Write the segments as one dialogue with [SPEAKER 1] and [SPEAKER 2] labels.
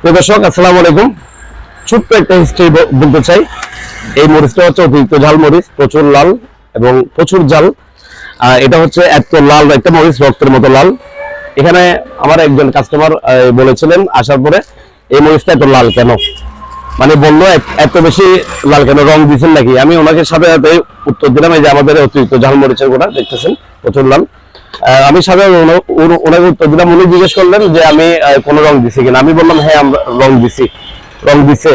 [SPEAKER 1] দর্শক আসসালামু আলাইকুম। ছোট্ট একটা হিস্ট্রি বলতে চাই। এই মরিচটা হচ্ছে অতিরিক্ত ঝাল মরিচ, প্রচুর লাল এবং প্রচুর জাল। এটা হচ্ছে এত লাল একটা মরিচ, রক্তের মতো লাল। এখানে আমার একজন কাস্টমার বলেছিলেন আসার পরে, এই মরিচটা এত লাল কেন, মানে বললো এত বেশি লাল কেন, রং দিচ্ছেন নাকি? আমি ওনাকে সাথে সাথে উত্তর দিলাম, এই যে আমাদের অতিরিক্ত ঝাল মরিচের গোটা দেখতেছেন প্রচুর লাল। আমি সাধারণ ওনাকে উত্তর দিলাম। উনি জিজ্ঞেস করলেন যে আমি কোন রং দিছি কিনা। আমি বললাম হ্যাঁ আমরা রং দিছি। রং দিছে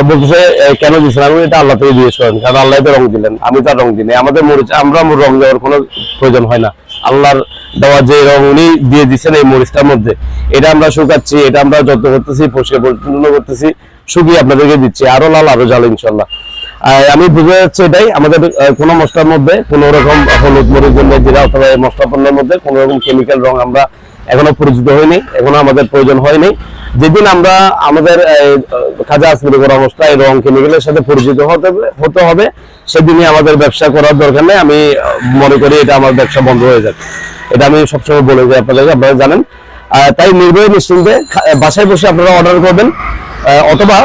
[SPEAKER 1] বলতেছে কেন দিচ্ছেন? আমি এটা আল্লাহ থেকে জিজ্ঞেস করেন, কারণ আল্লাহ তো রং দিলেন, আমি তো রং দিই। আমাদের মরিচ আমরা রং দেওয়ার কোনো প্রয়োজন হয় না। আল্লাহর দেওয়া যে রং উনি দিয়ে দিচ্ছেন এই মরিচটার মধ্যে, এটা আমরা শুকাচ্ছি, এটা আমরা যত্ন করতেছি, পরিষ্কার পরিচ্ছন্ন করতেছি, শুকিয়ে আপনাদেরকে দিচ্ছি আরো লাল আরো জাল ইনশাল্লাহ। আমি বুঝে যাচ্ছে এটাই আমাদের কোনো মশলার মধ্যে কোনো রকম হলুদ মরিচ জিরা অথবা মশলা পণ্যের মধ্যে কোনো রকম কেমিক্যাল রং আমরা এখনো পরিচিত হয়নি, এখনো আমাদের প্রয়োজন হয়নি। যেদিন আমরা আমাদের খাজা আজমিরি করা মশলা এই রং কেমিক্যালের সাথে পরিচিত হতে হবে, সেদিনই আমাদের ব্যবসা করার দরকার নেই। আমি মনে করি এটা আমার ব্যবসা বন্ধ হয়ে যাবে। এটা আমি সবসময় বলে যাই আপনাদেরকে, আপনারা জানেন। তাই নির্ভয় নিশ্চিন্তে বাসায় বসে আপনারা অর্ডার করবেন, অথবা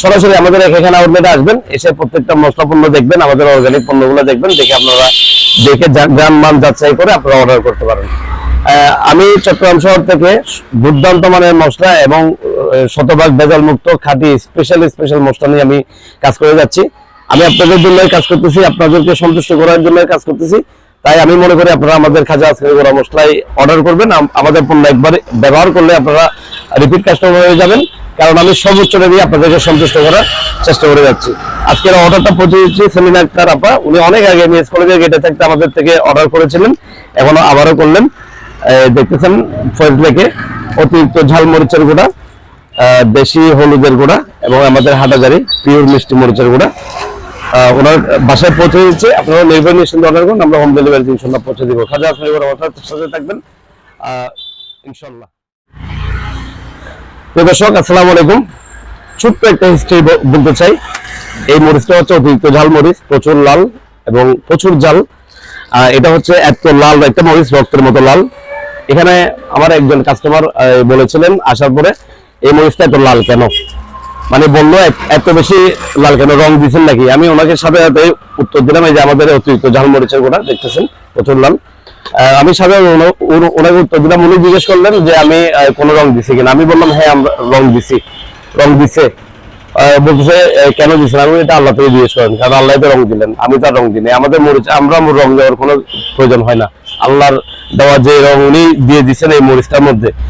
[SPEAKER 1] সরাসরি আমাদের এখানে আউটলেটে আসবেন, এসে প্রত্যেকটা মশলা পণ্য দেখবেন, আমাদের অর্গানিক পণ্যগুলো দেখবেন, দেখে আপনারা গ্রাম মান যাচাই করে আপনারা অর্ডার করতে পারেন। আমি চট্টগ্রাম শহর থেকে দুর্দান্ত মানের মশলা এবং শতভাগ ভেজাল মুক্ত খাঁটি স্পেশাল মশলা নিয়ে আমি কাজ করে যাচ্ছি। আমি আপনাদের জন্যই কাজ করতেছি, আপনাদেরকে সন্তুষ্ট করার জন্য কাজ করতেছি। তাই আমি মনে করি আপনারা আমাদের খাজা আজমিরি করা মশলাই অর্ডার করবেন। আমাদের পণ্য একবার ব্যবহার করলে আপনারা রিপিট কাস্টমার হয়ে যাবেন, কারণ আমি সর্বোচ্চ দিয়ে আপনাদেরকে সন্তুষ্ট করার চেষ্টা করে যাচ্ছি। আজকের অর্ডারটা পৌঁছে দিচ্ছি সেলিনা আক্তার আপা। উনি অনেক আগে মিএস কলেজের গেটে থাকতে আমাদের থেকে অর্ডার করেছিলেন, এখনো আবারও করলেন। দেখতেছেন ফয়েজ লেকে অতিরিক্ত ঝাল মরিচের গুঁড়া, দেশি হলুদের গুঁড়া এবং আমাদের হাটাজারি পিওর মিষ্টি মরিচের গুঁড়া ওনার বাসায় পৌঁছে দিচ্ছে। আপনারা নির্ভয় নিশ্চিন্তে অর্ডার করুন, আমরা হোম ডেলিভারি ইনশাল্লাহ পৌঁছে দিব। খাজা আজমিরি করা মশলার সাথে থাকবেন ইনশাল্লাহ। দর্শক আসসালামু আলাইকুম। ছোট্ট একটা হিস্ট্রি বলতে চাই। এই মরিচটা হচ্ছে অতিরিক্ত ঝাল মরিচ, প্রচুর লাল এবং প্রচুর জাল। এটা হচ্ছে এত লাল একটা মরিচ, রক্তের মতো লাল। এখানে আমার একজন কাস্টমার বলেছিলেন আসার পরে, এই মরিচটা এত লাল কেন, মানে বললো এত বেশি লাল কেন, রং দিচ্ছেন নাকি? আমি ওনাকে সাথে সাথে উত্তর দিলাম, এই যে আমাদের অতিরিক্ত ঝাল মরিচের গোটা দেখতেছেন প্রচুর লাল। আমি সাধারণ ওনাকে উত্তর দিলাম। উনি জিজ্ঞেস করলেন যে আমি কোন রং দিছি কিনা। আমি বললাম হ্যাঁ আমরা রং দিছি। রং দিছে বলতেছে কেন দিচ্ছেন? আমি এটা আল্লাহ থেকে জিজ্ঞেস করেন, কারণ আল্লাহ তো রং দিলেন, আমি তো রং দিই। আমাদের মরিচ আমরা রং দেওয়ার কোনো প্রয়োজন হয় না। আল্লাহর দেওয়া যে রং উনি দিয়ে দিচ্ছেন এই মরিচটার মধ্যে,